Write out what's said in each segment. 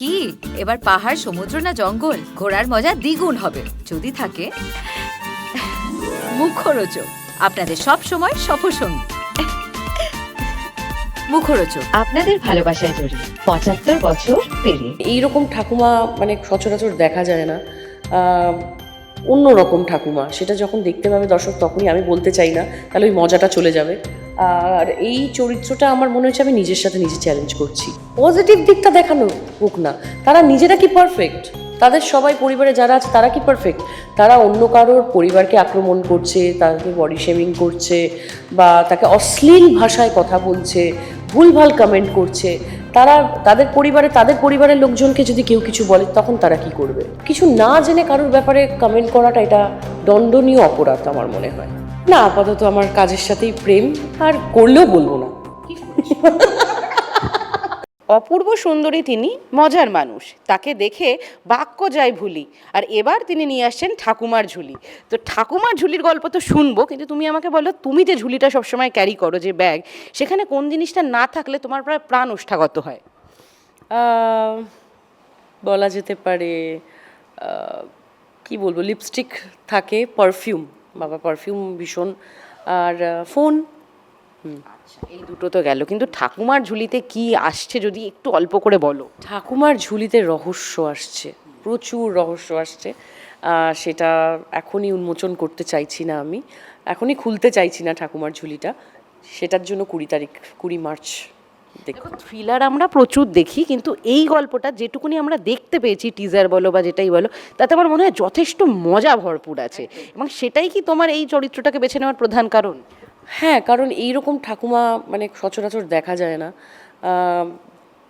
কি এবার পাহাড়, সমুদ্র না জঙ্গল? ঘোরার মজা দ্বিগুণ হবে যদি থাকে মুখরোচক। আপনাদের সব সময় সফরসঙ্গী মুখরোচক, আপনাদের ভালোবাসায় জড়িয়ে ৭৫ বছর পেরিয়ে এইরকম ঠাকুমা মানে সচরাচর দেখা যায় না। অন্যরকম ঠাকুমা, সেটা যখন দেখতে পাবে দর্শক তখনই, আমি বলতে চাই না, তাহলে ওই মজাটা চলে যাবে। আর এই চরিত্রটা আমার মনে হচ্ছে আমি নিজের সাথে নিজে চ্যালেঞ্জ করছি। পজিটিভ দিকটা দেখানো হোক না। তারা নিজেরা কি পারফেক্ট? তাদের সবাই পরিবারে যারা আছে তারা কি পারফেক্ট? তারা অন্য কারোর পরিবারকে আক্রমণ করছে, তাকে বডি শেমিং করছে, বা তাকে অশ্লীল ভাষায় কথা বলছে, ভুলভাল কমেন্ট করছে। তারা তাদের পরিবারের লোকজনকে যদি কেউ কিছু বলে তখন তারা কি করবে? কিছু না জেনে কারোর ব্যাপারে কমেন্ট করাটা এটা দণ্ডনীয় অপরাধ আমার মনে হয়। না, আপাতত আমার কাজের সাথেই প্রেম, আর করলেও বলবো না। অপূর্ব সুন্দরী তিনি, মজার মানুষ, তাকে দেখে বাক্য যায় ভুলি। আর এবার তিনি নিয়ে আসছেন ঠাকুমার ঝুলি। তো ঠাকুমার ঝুলির গল্প তো শুনবো, কিন্তু তুমি আমাকে বলো, তুমি যে ঝুলিটা সবসময় ক্যারি করো, যে ব্যাগ, সেখানে কোন জিনিসটা না থাকলে তোমার প্রায় প্রাণ ওষ্ঠাগত হয়? বলা যেতে পারে কি বলবো, লিপস্টিক থাকে, পারফিউম, বাবা পারফিউম ভীষণ, আর ফোন। আচ্ছা, এই দুটো তো গেল, কিন্তু ঠাকুমার ঝুলিতে কি আসছে যদি একটু অল্প করে বলো। ঠাকুমার ঝুলিতে রহস্য আসছে, প্রচুর রহস্য আসছে। সেটা এখনই উন্মোচন করতে চাইছি না, আমি এখনই খুলতে চাইছি না ঠাকুমার ঝুলিটা। সেটার জন্য 20 মার্চ দেখো। দেখো, থ্রিলার আমরা প্রচুর দেখি, কিন্তু এই গল্পটা যেটুকুনি আমরা দেখতে পেয়েছি, টিজার বলো বা যেটাই বলো, তাতে আমার মনে হয় যথেষ্ট মজা ভরপুর আছে। এবং সেটাই কি তোমার এই চরিত্রটাকে বেছে নেওয়ার প্রধান কারণ? হ্যাঁ, কারণ এইরকম ঠাকুমা মানে সচরাচর দেখা যায় না।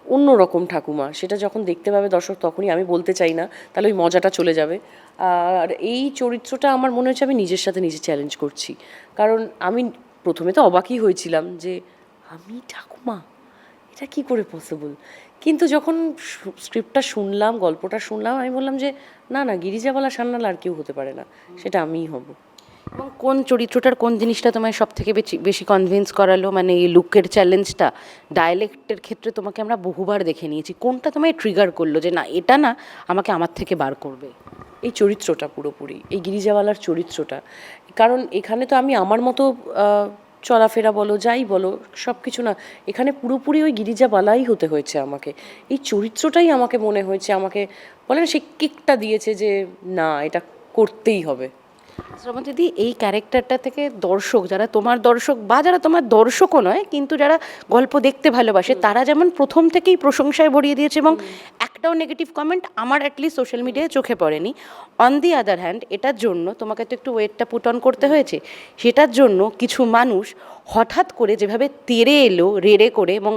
অন্যরকম ঠাকুমা, সেটা যখন দেখতে পাবে দর্শক তখনই, আমি বলতে চাই না, তাহলে ওই মজাটা চলে যাবে। আর এই চরিত্রটা আমার মনে হচ্ছে আমি নিজের সাথে নিজে চ্যালেঞ্জ করছি। কারণ আমি প্রথমে তো অবাকই হয়েছিলাম যে আমি ঠাকুমা, এটা কি করে পসিবল। কিন্তু যখন স্ক্রিপ্টটা শুনলাম, গল্পটা শুনলাম, আমি বললাম যে না না, গিরিজাবালা সান্যাল আর কেউ হতে পারে না, সেটা আমিই হব। এবং কোন চরিত্রটার কোন জিনিসটা তোমায় সব থেকে বেশি বেশি কনভিন্স করালো? মানে এই লুকের চ্যালেঞ্জটা, ডায়ালেক্টের ক্ষেত্রে তোমাকে আমরা বহুবার দেখে নিয়েছি, কোনটা তোমায় ট্রিগার করলো যে না, এটা না আমাকে আমার থেকে বার করবে? এই চরিত্রটা পুরোপুরি, এই গিরিজাওয়ালার চরিত্রটা। কারণ এখানে তো আমি আমার মতো চলাফেরা বলো, যাই বলো, সব কিছু না, এখানে পুরোপুরি ওই গিরিজাবালাই হতে হয়েছে আমাকে। এই চরিত্রটাই আমাকে মনে হয়েছে, আমাকে বলে না, সেই কিকটা দিয়েছে যে না, এটা করতেই হবে। শ্রমতিদি, এই ক্যারেক্টারটা থেকে দর্শক, যারা তোমার দর্শক বা যারা তোমার দর্শকও নয়, কিন্তু যারা গল্প দেখতে ভালোবাসে, তারা যেমন প্রথম থেকেই প্রশংসায় ভরিয়ে দিয়েছে, এবং একটাও নেগেটিভ কমেন্ট আমার অ্যাটলিস্ট সোশ্যাল মিডিয়ায় চোখে পড়েনি। অন দি আদার হ্যান্ড, এটার জন্য তোমাকে তো একটু ওয়েটটা পুট অন করতে হয়েছে। সেটার জন্য কিছু মানুষ হঠাৎ করে যেভাবে তেড়ে এলো রেড়ে করে, এবং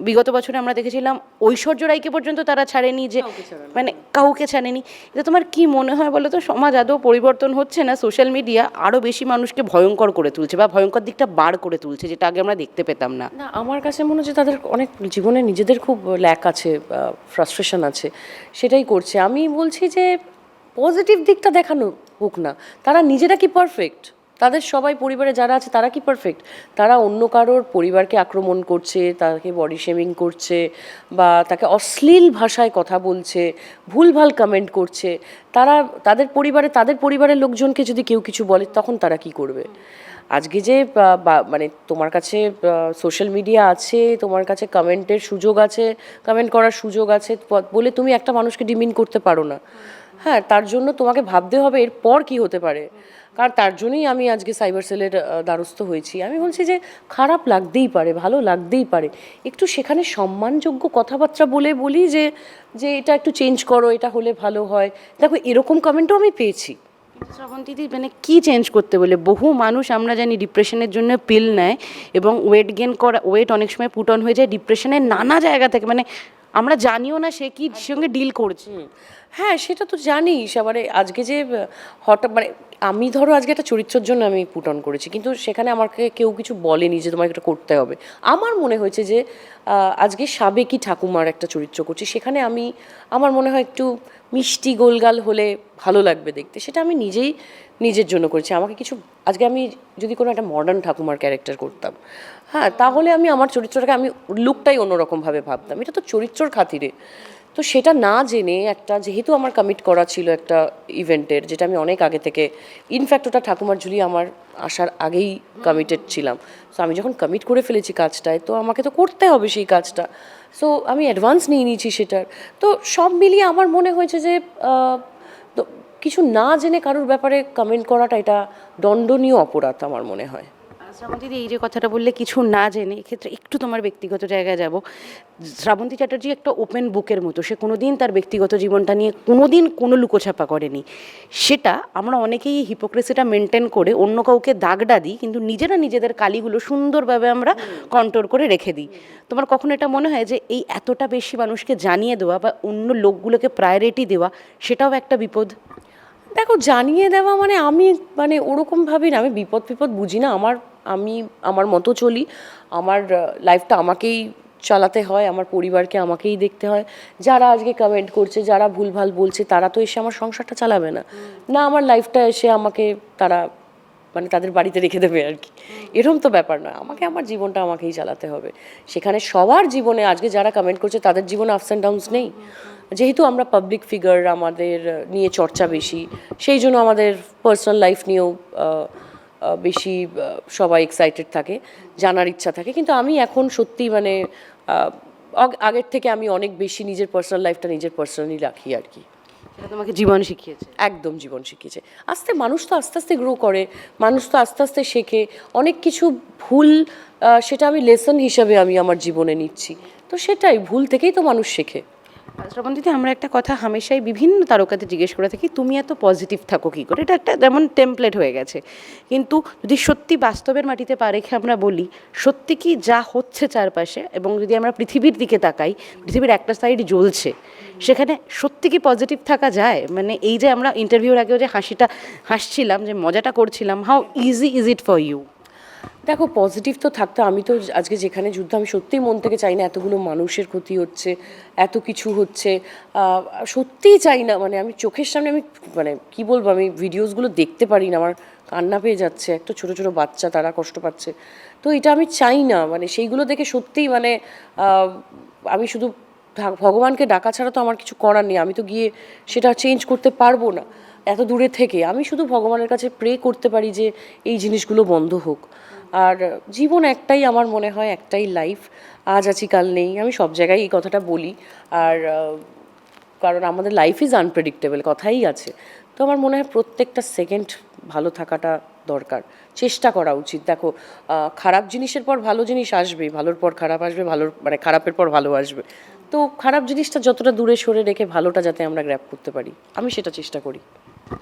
বিগত বছরে আমরা দেখেছিলাম ঐশ্বর্য রায়কে পর্যন্ত তারা ছাড়েনি, যে মানে কাউকে ছাড়েনি। এটা তোমার কি মনে হয় বলো তো? সমাজ আদৌ পরিবর্তন হচ্ছে না? সোশ্যাল মিডিয়া আরও বেশি মানুষকে ভয়ঙ্কর করে তুলছে, বা ভয়ঙ্কর দিকটা বার করে তুলছে, যেটা আগে আমরা দেখতে পেতাম না। না, আমার কাছে মনে হচ্ছে তাদের অনেক জীবনে নিজেদের খুব ল্যাক আছে, ফ্রাস্ট্রেশন আছে, সেটাই করছে। আমি বলছি যে পজিটিভ দিকটা দেখানো হোক না। তারা নিজেরা কি পারফেক্ট? তাদের সবাই পরিবারে যারা আছে তারা কি পারফেক্ট? তারা অন্য কারোর পরিবারকে আক্রমণ করছে, তাকে বডি শেমিং করছে, বা তাকে অশ্লীল ভাষায় কথা বলছে, ভুলভাল কমেন্ট করছে। তারা তাদের পরিবারের লোকজনকে যদি কেউ কিছু বলে তখন তারা কি করবে? আজকে যে মানে তোমার কাছে সোশ্যাল মিডিয়া আছে, তোমার কাছে কমেন্টের সুযোগ আছে, কমেন্ট করার সুযোগ আছে বলে তুমি একটা মানুষকে ডিমিন করতে পারো না। হ্যাঁ, তার জন্য তোমাকে ভাবতে হবে এরপর কি হতে পারে। কারণ তার জন্যই আমি আজকে সাইবার সেলের দ্বারস্থ হয়েছি। আমি বলছি যে খারাপ লাগতেই পারে, ভালো লাগতেই পারে, একটু সেখানে সম্মানযোগ্য কথাবার্তা বলি যে যে এটা একটু চেঞ্জ করো, এটা হলে ভালো হয়। দেখো, এরকম কমেন্টও আমি পেয়েছি। শ্রাবন্তীদি, মানে কি চেঞ্জ করতে বলে? বহু মানুষ আমরা জানি ডিপ্রেশনের জন্য পিল নেয়, এবং ওয়েট গেন করা, ওয়েট অনেক সময় পুট অন হয়ে যায় ডিপ্রেশনের নানা জায়গা থেকে, মানে আমরা জানিও না সে কি সঙ্গে ডিল করছে। হ্যাঁ, সেটা তো জানি। এবারে আজকে যে হঠাৎ মানে আমি ধরো আজকে একটা চরিত্রের জন্য আমি পুট অন করেছি, কিন্তু সেখানে আমাকে কেউ কিছু বলেনি যে তোমাকে এটা করতে হবে। আমার মনে হয়েছে যে আজকে সাবেকি ঠাকুমার একটা চরিত্র করছি, সেখানে আমার মনে হয় একটু মিষ্টি গোলগাল হলে ভালো লাগবে দেখতে, সেটা আমি নিজেই নিজের জন্য করেছি। আমাকে কিছু আজকে আমি যদি কোনো একটা মডার্ন ঠাকুমার ক্যারেক্টার করতাম, হ্যাঁ, তাহলে আমি আমার চরিত্রটাকে, আমি লুকটাই অন্যরকমভাবে ভাবতাম। এটা তো চরিত্রর খাতিরে। তো সেটা না জেনে একটা, যেহেতু আমার কমিট করা ছিল একটা ইভেন্টের, যেটা আমি অনেক আগে থেকে, ইনফ্যাক্ট ওটা ঠাকুমার ঝুলি আমার আসার আগেই কমিটেড ছিলাম। সো আমি যখন কমিট করে ফেলেছি কাজটায়, তো আমাকে তো করতে হবে সেই কাজটা। সো আমি অ্যাডভান্স নিয়ে নিয়েছি সেটার। তো সব মিলিয়ে আমার মনে হয়েছে যে তো কিছু না জেনে কারোর ব্যাপারে কমেন্ট করাটা এটা দণ্ডনীয় অপরাধ আমার মনে হয়। শ্রাবন্তী এই যে কথাটা বললে কিছু না জেনে, এক্ষেত্রে একটু তোমার ব্যক্তিগত জায়গায় যাব। শ্রাবন্তী চ্যাটার্জি একটা ওপেন বুকের মতো, সে কোনোদিন তার ব্যক্তিগত জীবনটা নিয়ে কোনোদিন কোনো লুকোছাপা করেনি। সেটা আমরা অনেকেই হিপোক্রেসিটা মেনটেন করে অন্য কাউকে দাগটা দিই, কিন্তু নিজেরা নিজেদের কালিগুলো সুন্দরভাবে আমরা কন্ট্রোল করে রেখে দিই। তোমার কখনো এটা মনে হয় যে এই এতটা বেশি মানুষকে জানিয়ে দেওয়া বা অন্য লোকগুলোকে প্রায়োরিটি দেওয়া সেটাও একটা বিপদ? দেখো, জানিয়ে দেওয়া মানে আমি মানে ওরকম ভাবি না, আমি বিপদ বুঝি না। আমি আমার মতো চলি, আমার লাইফটা আমাকেই চালাতে হয়, আমার পরিবারকে আমাকেই দেখতে হয়। যারা আজকে কমেন্ট করছে, যারা ভুলভাল বলছে, তারা তো এসে আমার সংসারটা চালাবে না, না আমার লাইফটা এসে আমাকে তারা মানে তাদের বাড়িতে রেখে দেবে আর কি, এরকম তো ব্যাপার নয়। আমাকে আমার জীবনটা আমাকেই চালাতে হবে। সেখানে সবার জীবনে আজকে যারা কমেন্ট করছে তাদের জীবনে আপস অ্যান্ড ডাউনস নেই। যেহেতু আমরা পাবলিক ফিগার, আমাদের নিয়ে চর্চা বেশি, সেই জন্য আমাদের পার্সোনাল লাইফ নিয়েও বেশি সবাই এক্সাইটেড থাকে, জানার ইচ্ছা থাকে। কিন্তু আমি এখন সত্যি মানে আগের থেকে আমি অনেক বেশি নিজের পার্সোনাল লাইফটা নিজের পার্সোনালি রাখি আর কি। সেটা তোমাকে জীবন শিখিয়েছে? একদম জীবন শিখিয়েছে। মানুষ তো আস্তে আস্তে গ্রো করে, মানুষ তো আস্তে আস্তে শেখে অনেক কিছু। ভুল সেটা আমি লেসন হিসাবে আমি আমার জীবনে নিচ্ছি। তো সেটাই, ভুল থেকেই তো মানুষ শেখে। শ্রাবন্তীতে আমরা একটা কথা হামেশাই বিভিন্ন তারকাতে জিজ্ঞেস করে থাকি, তুমি এত পজিটিভ থাকো কী করে? এটা একটা যেমন টেমপ্লেট হয়ে গেছে, কিন্তু যদি সত্যি বাস্তবের মাটিতে পা রেখে আমরা বলি, সত্যি কি যা হচ্ছে চারপাশে, এবং যদি আমরা পৃথিবীর দিকে তাকাই, পৃথিবীর একটা সাইড জ্বলছে, সেখানে সত্যি কি পজিটিভ থাকা যায়? মানে এই যে আমরা ইন্টারভিউর আগেও যে হাসছিলাম, যে মজাটা করছিলাম, how easy is it for you? দেখো, পজিটিভ তো থাকতে, আমি তো আজকে যেখানে যুদ্ধ, আমি সত্যিই মন থেকে চাই না এতগুলো মানুষের ক্ষতি হচ্ছে, এত কিছু হচ্ছে, সত্যিই চাই না। মানে আমি চোখের সামনে আমি মানে কি বলবো, আমি ভিডিওসগুলো দেখতে পারি না, আমার কান্না পেয়ে যাচ্ছে। একটা ছোটো ছোটো বাচ্চা, তারা কষ্ট পাচ্ছে। তো এটা আমি চাই না, মানে সেইগুলো দেখে সত্যিই মানে আমি শুধু ভগবানকে ডাকা ছাড়া তো আমার কিছু করার নেই। আমি তো গিয়ে সেটা চেঞ্জ করতে পারবো না এত দূরে থেকে। আমি শুধু ভগবানের কাছে প্রে করতে পারি যে এই জিনিসগুলো বন্ধ হোক। আর জীবন একটাই, আমার মনে হয় একটাই লাইফ, আজ আছি কাল নেই। আমি সব জায়গায় এই কথাটা বলি। আর কারণ আমাদের লাইফ ইজ আনপ্রেডিক্টেবল, কথাই আছে। তো আমার মনে হয় প্রত্যেকটা সেকেন্ড ভালো থাকাটা দরকার, চেষ্টা করা উচিত। দেখো, খারাপ জিনিসের পর ভালো জিনিস আসবে, ভালোর পর খারাপ আসবে, ভালোর মানে খারাপের পর ভালো আসবে। তো খারাপ জিনিসটা যতটা দূরে সরে রেখে ভালোটা যাতে আমরা গ্র্যাব করতে পারি, আমি সেটা চেষ্টা করি।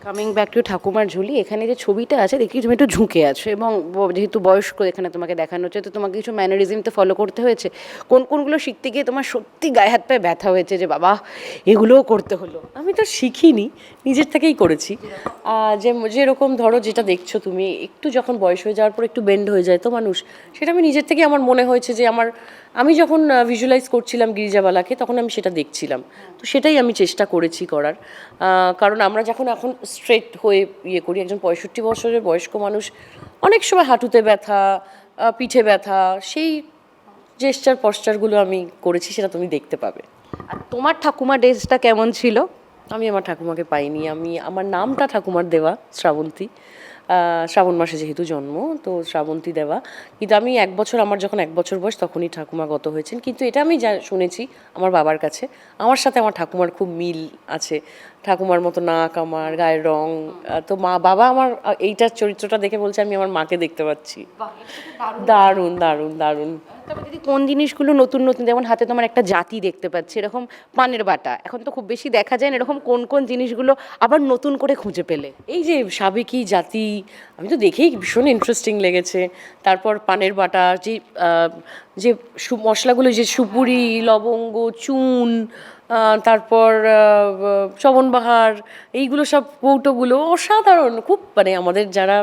কামিং ব্যাক টু ঠাকুমার ঝুলি, এখানে যে ছবিটা আছে দেখি তুমি একটু ঝুঁকে আছো, এবং যেহেতু বয়স্ক এখানে তোমাকে দেখানো হচ্ছে, তো তোমাকে কিছু ম্যানারিজম তো ফলো করতে হয়েছে। কোনগুলো শিখতে গিয়ে তোমার সত্যি গায়ে হাত পায়ে ব্যথা হয়েছে, যে বাবা এগুলোও করতে হলো? আমি তো শিখিনি, নিজের থেকেই করেছি। যেরকম ধরো, যেটা দেখছো তুমি, একটু যখন বয়স হয়ে যাওয়ার পর একটু বেন্ড হয়ে যায় তো মানুষ, সেটা আমি নিজের থেকে আমার মনে হয়েছে যে আমি যখন ভিজুয়ালাইজ করছিলাম গিরিজাবালাকে, তখন আমি সেটা দেখছিলাম। তো সেটাই আমি চেষ্টা করেছি করার। কারণ আমরা যখন এখন স্ট্রেট হয়ে ইয়ে করি, একজন 65 বছরের বয়স্ক মানুষ অনেক সময় হাঁটুতে ব্যথা, পিঠে ব্যথা, সেই জেস্টার পশ্চারগুলো আমি করেছি, সেটা তুমি দেখতে পাবে। আর তোমার ঠাকুমা ড্রেসটা কেমন ছিল? আমি আমার ঠাকুমাকে পাইনি। আমার নামটা ঠাকুমার দেওয়া, শ্রাবন্তী। শ্রাবণ মাসে যেহেতু জন্ম, তো শ্রাবন্তী দেওয়া। কিন্তু আমি আমার যখন 1 বছর বয়স, তখনই ঠাকুমা গত হয়েছেন। কিন্তু এটা আমি শুনেছি আমার বাবার কাছে, আমার সাথে আমার ঠাকুমার খুব মিল আছে। ঠাকুমার মতো নাক, আমার গায়ের রং। তো বাবা আমার এইটার চরিত্রটা দেখে বলছে আমি আমার মাকে দেখতে পাচ্ছি। দারুণ দারুণ দারুণ। তবে দিদি, কোন জিনিসগুলো নতুন নতুন, যেমন হাতে তোমার একটা জাতি দেখতে পাচ্ছি, এরকম পানের বাটা এখন তো খুব বেশি দেখা যায় না, এরকম কোন জিনিসগুলো আবার নতুন করে খুঁজে পেলে? এই যে সাবেকি জাতি, আমি তো দেখেই ভীষণ ইন্টারেস্টিং লেগেছে। তারপর পানের বাটা, যে মশলাগুলো, যে সুপুরি, লবঙ্গ, চুন, তারপর চবনবাহার, এইগুলো সব কৌটোগুলো অসাধারণ। খুব মানে আমাদের যারা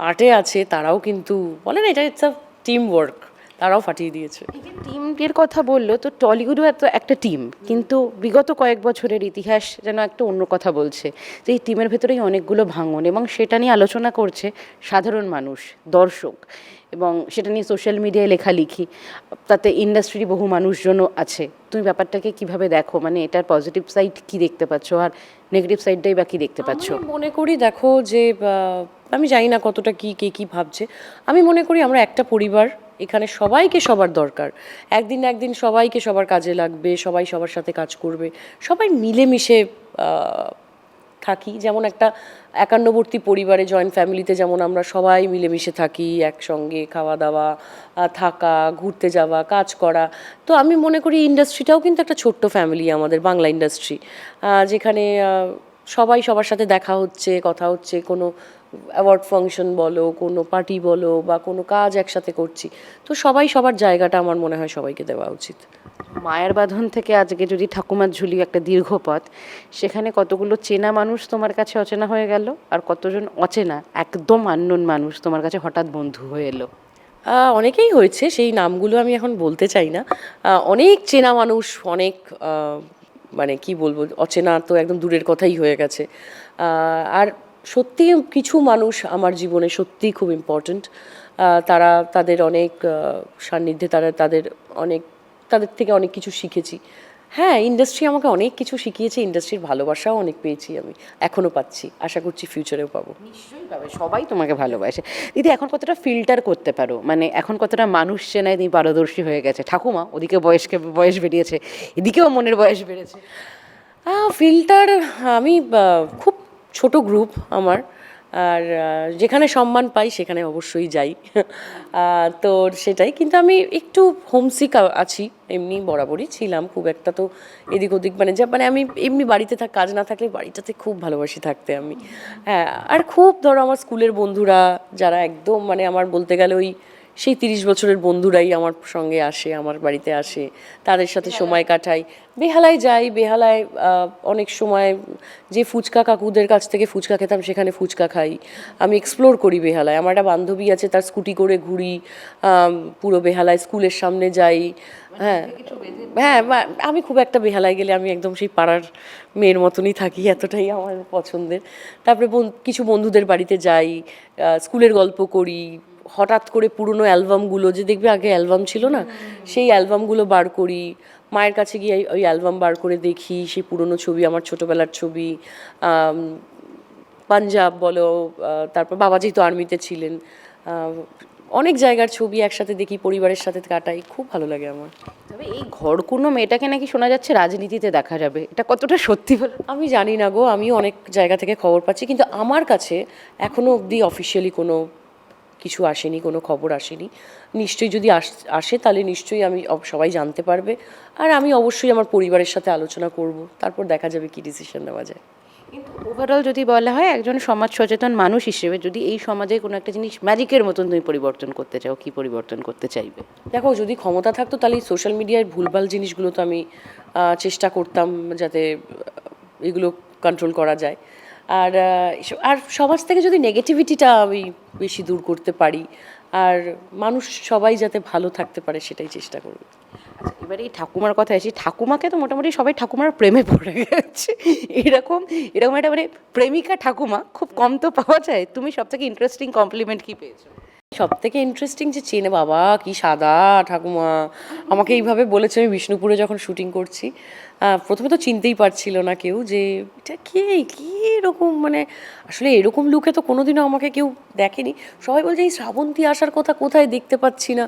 আর্টে আছে তারাও কিন্তু বলে না, এটা ইটস আ টিম ওয়ার্ক, তারাও ফাটিয়ে দিয়েছে। টিমের কথা বললো, তো টলিউডও একটা টিম, কিন্তু বিগত কয়েক বছরের ইতিহাস যেন একটা অন্য কথা বলছে, যে এই টিমের ভেতরেই অনেকগুলো ভাঙন, এবং সেটা নিয়ে আলোচনা করছে সাধারণ মানুষ, দর্শক, এবং সেটা নিয়ে সোশ্যাল মিডিয়ায় লেখালেখি, তাতে ইন্ডাস্ট্রির বহু মানুষজনও আছে। তুমি ব্যাপারটাকে কিভাবে দেখো, মানে এটার পজিটিভ সাইড কি দেখতে পাচ্ছো, আর নেগেটিভ সাইডটাই বা কি দেখতে পাচ্ছো? আমি মনে করি দেখো যে আমি জানি না কতটা কে কি ভাবছে, আমি মনে করি আমরা একটা পরিবার, এখানে সবাইকে সবার দরকার, একদিন না একদিন সবাইকে সবার কাজে লাগবে, সবাই সবার সাথে কাজ করবে, সবাই মিলেমিশে থাকি। যেমন একটা একান্নবর্তী পরিবারে, জয়েন্ট ফ্যামিলিতে যেমন আমরা সবাই মিলেমিশে থাকি, একসঙ্গে খাওয়া দাওয়া, থাকা, ঘুরতে যাওয়া, কাজ করা। তো আমি মনে করি ইন্ডাস্ট্রিটাও কিন্তু একটা ছোট্ট ফ্যামিলি, আমাদের বাংলা ইন্ডাস্ট্রি, যেখানে সবাই সবার সাথে দেখা হচ্ছে, কথা হচ্ছে, কোনো অ্যাওয়ার্ড ফাংশন বলো, কোনো পার্টি বলো, বা কোনো কাজ একসাথে করছি, তো সবাই সবার জায়গাটা আমার মনে হয় সবাইকে দেওয়া উচিত। মায়ের বাঁধন থেকে আজকে যদি ঠাকুমার ঝুলি, একটা দীর্ঘ পথ, সেখানে কতগুলো চেনা মানুষ তোমার কাছে অচেনা হয়ে গেল, আর কতজন অচেনা একদম আননোন মানুষ তোমার কাছে হঠাৎ বন্ধু হয়ে এলো? অনেকেই হয়েছে, সেই নামগুলো আমি এখন বলতে চাই না। অনেক চেনা মানুষ, অনেক মানে কি বলবো, অচেনা তো একদম দূরের কথাই হয়ে গেছে। আর সত্যি কিছু মানুষ আমার জীবনে সত্যিই খুব ইম্পর্ট্যান্ট। তারা, তাদের অনেক সান্নিধ্যে, তাদের থেকে অনেক কিছু শিখেছি। হ্যাঁ, ইন্ডাস্ট্রি আমাকে অনেক কিছু শিখিয়েছে, ইন্ডাস্ট্রির ভালোবাসাও অনেক পেয়েছি আমি, এখনও পাচ্ছি, আশা করছি ফিউচারেও পাবো। নিশ্চয়ই পাবে, সবাই তোমাকে ভালোবাসে। দিদি, এখন কতটা ফিল্টার করতে পারো, মানে এখন কতটা মানুষ চেনায় তুমি পারদর্শী হয়ে গেছে? ঠাকুমা ওদিকে বয়স বেরিয়েছে, এদিকেও মনের বয়স বেড়েছে। ফিল্টার, আমি খুব ছোট গ্রুপ আমার, আর যেখানে সম্মান পাই সেখানে অবশ্যই যাই। তো সেটাই, কিন্তু আমি একটু হোমসিক আছি, এমনি বরাবরই ছিলাম, খুব একটা তো এদিক ওদিক মানে আমি এমনি বাড়িতে কাজ না থাকলে বাড়িটাতে খুব ভালোবাসি থাকতে আমি। হ্যাঁ, আর খুব ধরো আমার স্কুলের বন্ধুরা, যারা একদম মানে আমার বলতে গেলে ওই সেই 30 বছরের বন্ধুরাই আমার সঙ্গে আসে, আমার বাড়িতে আসে, তাদের সাথে সময় কাটাই। বেহালায় যাই, বেহালায় অনেক সময় যে ফুচকা কাকুদের কাছ থেকে ফুচকা খেতাম, সেখানে ফুচকা খাই। আমি এক্সপ্লোর করি বেহালায়, আমার একটা বান্ধবী আছে, তার স্কুটি করে ঘুরি পুরো বেহালায়, স্কুলের সামনে যাই। হ্যাঁ হ্যাঁ, আমি খুব একটা বেহালায় গেলে আমি একদম সেই পাড়ার মেয়ের মতনই থাকি, এতটাই আমার পছন্দের। তারপরে কিছু বন্ধুদের বাড়িতে যাই, স্কুলের গল্প করি, হঠাৎ করে পুরনো অ্যালবামগুলো, যে দেখবে আগে অ্যালবাম ছিল না, সেই অ্যালবামগুলো বার করি, মায়ের কাছে গিয়ে ওই অ্যালবাম বার করে দেখি, সেই পুরনো ছবি, আমার ছোটোবেলার ছবি, পাঞ্জাব বলো, তারপর বাবা যেহেতু আর্মিতে ছিলেন, অনেক জায়গার ছবি একসাথে দেখি, পরিবারের সাথে কাটাই, খুব ভালো লাগে আমার। তবে এই ঘরকুনো মেয়েটাকে নাকি শোনা যাচ্ছে রাজনীতিতে দেখা যাবে, এটা কতটা সত্যি বলে? আমি জানি না গো, আমিও অনেক জায়গা থেকে খবর পাচ্ছি, কিন্তু আমার কাছে এখনও অবধি অফিসিয়ালি কোনো কিছু আসেনি, কোনো খবর আসেনি। নিশ্চয়ই যদি আসে তাহলে নিশ্চয়ই আমি সবাই জানতে পারবে, আর আমি অবশ্যই আমার পরিবারের সাথে আলোচনা করব, তারপর দেখা যাবে কি ডিসিশন নেওয়া যায়। কিন্তু ওভারঅল যদি বলা হয়, একজন সমাজ সচেতন মানুষ হিসেবে যদি এই সমাজে কোনো একটা জিনিস ম্যাজিকের মতন তুমি পরিবর্তন করতে চাও, কি পরিবর্তন করতে চাইবে? দেখো, যদি ক্ষমতা থাকতো তাহলে সোশ্যাল মিডিয়ায় ভুলভাল জিনিসগুলো তো আমি চেষ্টা করতাম যাতে এগুলো কন্ট্রোল করা যায়। আর আর সমাজ থেকে যদি নেগেটিভিটিটা আমি বেশি দূর করতে পারি, আর মানুষ সবাই যাতে ভালো থাকতে পারে, সেটাই চেষ্টা করব। আচ্ছা, এবারে এই ঠাকুমার কথা আসি। ঠাকুমাকে তো মোটামুটি সবাই ঠাকুমার প্রেমে পড়ে গেছে, এরকম একটা মানে প্রেমিকা ঠাকুমা খুব কম তো পাওয়া যায়। তুমি সব থেকে ইন্টারেস্টিং কমপ্লিমেন্ট কি পেয়েছো? সব থেকে ইন্টারেস্টিং যে চেনে, বাবা কি সাদা ঠাকুমা, আমাকে এইভাবে বলেছে আমি বিষ্ণুপুরে যখন শুটিং করছি। প্রথমে তো চিনতেই পারছিল না কেউ যে এটা কে, কী এরকম, মানে আসলে এরকম লুকে তো কোনোদিনও আমাকে কেউ দেখেনি। সবাই বলছে এই শ্রাবন্তী আসার কথা, কোথায় দেখতে পাচ্ছি না,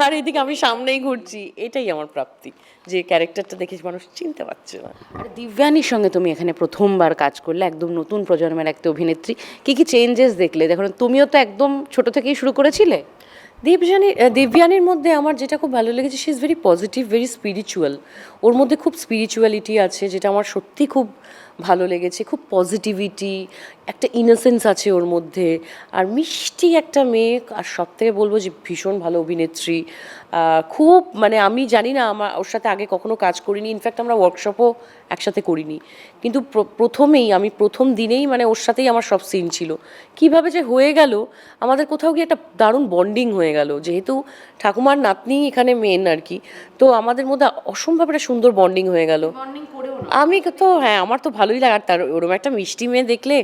আর এদিকে আমি সামনেই ঘুরছি। এটাই আমার প্রাপ্তি, যে ক্যারেক্টারটা দেখে মানুষ চিনতে পারছে না। আর দিব্যানীর সঙ্গে তুমি এখানে প্রথমবার কাজ করলে, একদম নতুন প্রজন্মের একটা অভিনেত্রী, কি কি চেঞ্জেস দেখলে? দেখো, তুমিও তো একদম ছোট থেকেই শুরু করেছিলে। দিব্যানীর মধ্যে আমার যেটা খুব ভালো লেগেছে, she is very positive, very spiritual. ওর মধ্যে খুব স্পিরিচুয়ালিটি আছে, যেটা আমার সত্যি খুব ভালো লেগেছে, খুব পজিটিভিটি, একটা ইনোসেন্স আছে ওর মধ্যে, আর মিষ্টি একটা মেয়ে, আর সব থেকে বলবো যে ভীষণ ভালো অভিনেত্রী। খুব মানে আমি জানি না, আমার ওর সাথে আগে কখনো কাজ করিনি, ইনফ্যাক্ট আমরা ওয়ার্কশপও একসাথে করিনি, কিন্তু প্রথমেই আমি প্রথম দিনেই মানে ওর সাথেই আমার সব সিন ছিল। কিভাবে যে হয়ে গেল, আমাদের কোথাও গিয়ে একটা দারুণ বন্ডিং হয়ে গেল, যেহেতু ঠাকুমার নাতনি এখানে মেন আর কি, তো আমাদের মধ্যে অসম্ভব একটা সুন্দর বন্ডিং হয়ে গেল। আমি তো হ্যাঁ, আমার তো ভালোই লাগে, আর তার ওরকম একটা মিষ্টি মেয়ে দেখলে,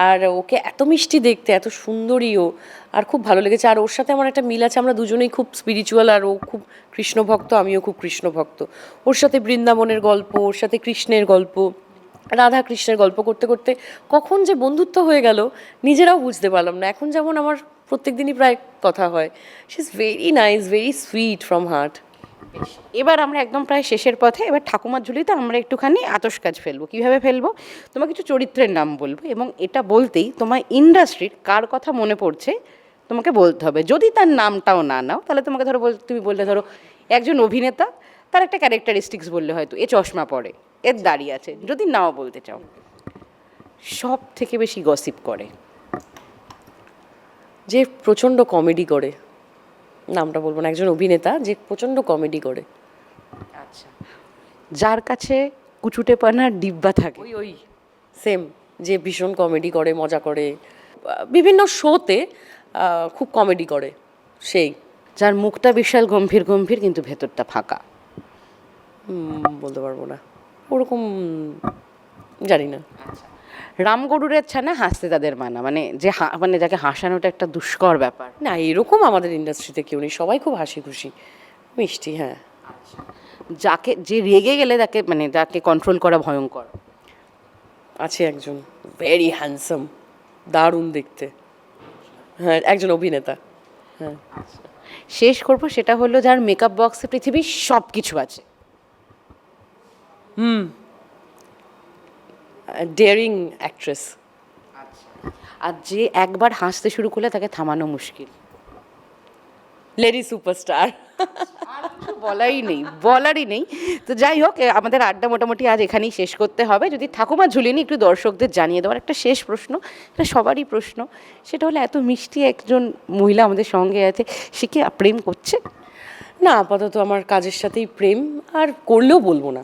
আর ওকে এত মিষ্টি দেখতে, এত সুন্দরীও, আর খুব ভালো লেগেছে। আর ওর সাথে আমার একটা মিল আছে, আমরা দুজনেই খুব স্পিরিচুয়াল, আর ও খুব কৃষ্ণ ভক্ত, আমিও খুব কৃষ্ণ ভক্ত। ওর সাথে বৃন্দাবনের গল্প, ওর সাথে কৃষ্ণের গল্প, রাধা কৃষ্ণের গল্প করতে করতে কখন যে বন্ধুত্ব হয়ে গেল নিজেরাও বুঝতে পারলাম না। এখন যেমন আমার প্রত্যেক দিনই প্রায় কথা হয়। She is very nice, very sweet from heart. এবার আমরা একদম প্রায় শেষের পথে, এবার ঠাকুমার ঝুলিতে আমরা একটুখানি আতশকাজ ফেলবো। কীভাবে ফেলবো? তোমার কিছু চরিত্রের নাম বলবো, এবং এটা বলতেই তোমার ইন্ডাস্ট্রির কার কথা মনে পড়ছে তোমাকে বলতে হবে। যদি তার নামটাও না নাও, তাহলে তোমাকে ধরো তুমি বললে ধরো একজন অভিনেতা, তার একটা ক্যারেক্টারিস্টিক্স বললে হয়তো এ চশমা পরে, এর দাড়ি আছে, যদি নাও বলতে চাও। সব থেকে বেশি গসিপ করে, যে প্রচণ্ড কমেডি করে, নামটা বলবো না, একজন অভিনেতা যে প্রচণ্ড কমেডি করে। আচ্ছা, যার কাছে কুচুটে পানার ডিব্বা থাকে, ওই ওই সেম, যে ভীষণ কমেডি করে, মজা করে, বিভিন্ন শোতে খুব কমেডি করে, সেই। যার মুখটা বিশাল গম্ভীর গম্ভীর কিন্তু ভেতরটা ফাঁকা। বলতে পারবো না, ওরকম জানি না। রামগরুরের ছানা হাসতে তাদের মানা, মানে যে মানে যাকে হাসানোটা একটা দুষ্কর ব্যাপার। না, এরকম আমাদের ইন্ডাস্ট্রিতে কেউ নেই, সবাই খুব হাসি খুশি মিষ্টি। হ্যাঁ, যাকে যে রেগে গেলে তাকে মানে যাকে কন্ট্রোল করা ভয়ঙ্কর। আছে একজন ভেরি হ্যান্ডসাম, দারুণ দেখতে, হ্যাঁ, একজন অভিনেতা। হ্যাঁ, শেষ করব, সেটা হলো যার মেকআপ বক্সে পৃথিবীর সব কিছু আছে। Daring actress. আর যে একবার হাসতে শুরু করলে তাকে থামানো মুশকিল। Lady superstar. বলারই নেই। তো যাই হোক, আমাদের আড্ডা মোটামুটি আজ এখানেই শেষ করতে হবে। যদি ঠাকুমা ঝুলিনি একটু দর্শকদের জানিয়ে দেওয়ার একটা শেষ প্রশ্ন, এটা সবারই প্রশ্ন, সেটা হলো এত মিষ্টি একজন মহিলা আমাদের সঙ্গে আছে, সে কি প্রেম করছে? না, আপাতত আমার কাজের সাথেই প্রেম, আর করলেও বলবো না।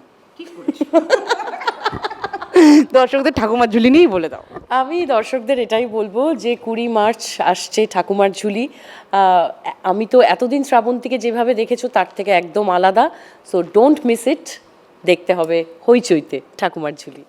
দর্শকদের ঠাকুমার ঝুলি নিয়েই বলে দাও। আমি দর্শকদের এটাই বলবো যে 20 মার্চ আসছে ঠাকুমার ঝুলি। আমি তো এতদিন শ্রাবন্তীকে যেভাবে দেখেছো তার থেকে একদম আলাদা, সো ডোন্ট মিস ইট। দেখতে হবে হইচইতে ঠাকুমার ঝুলি।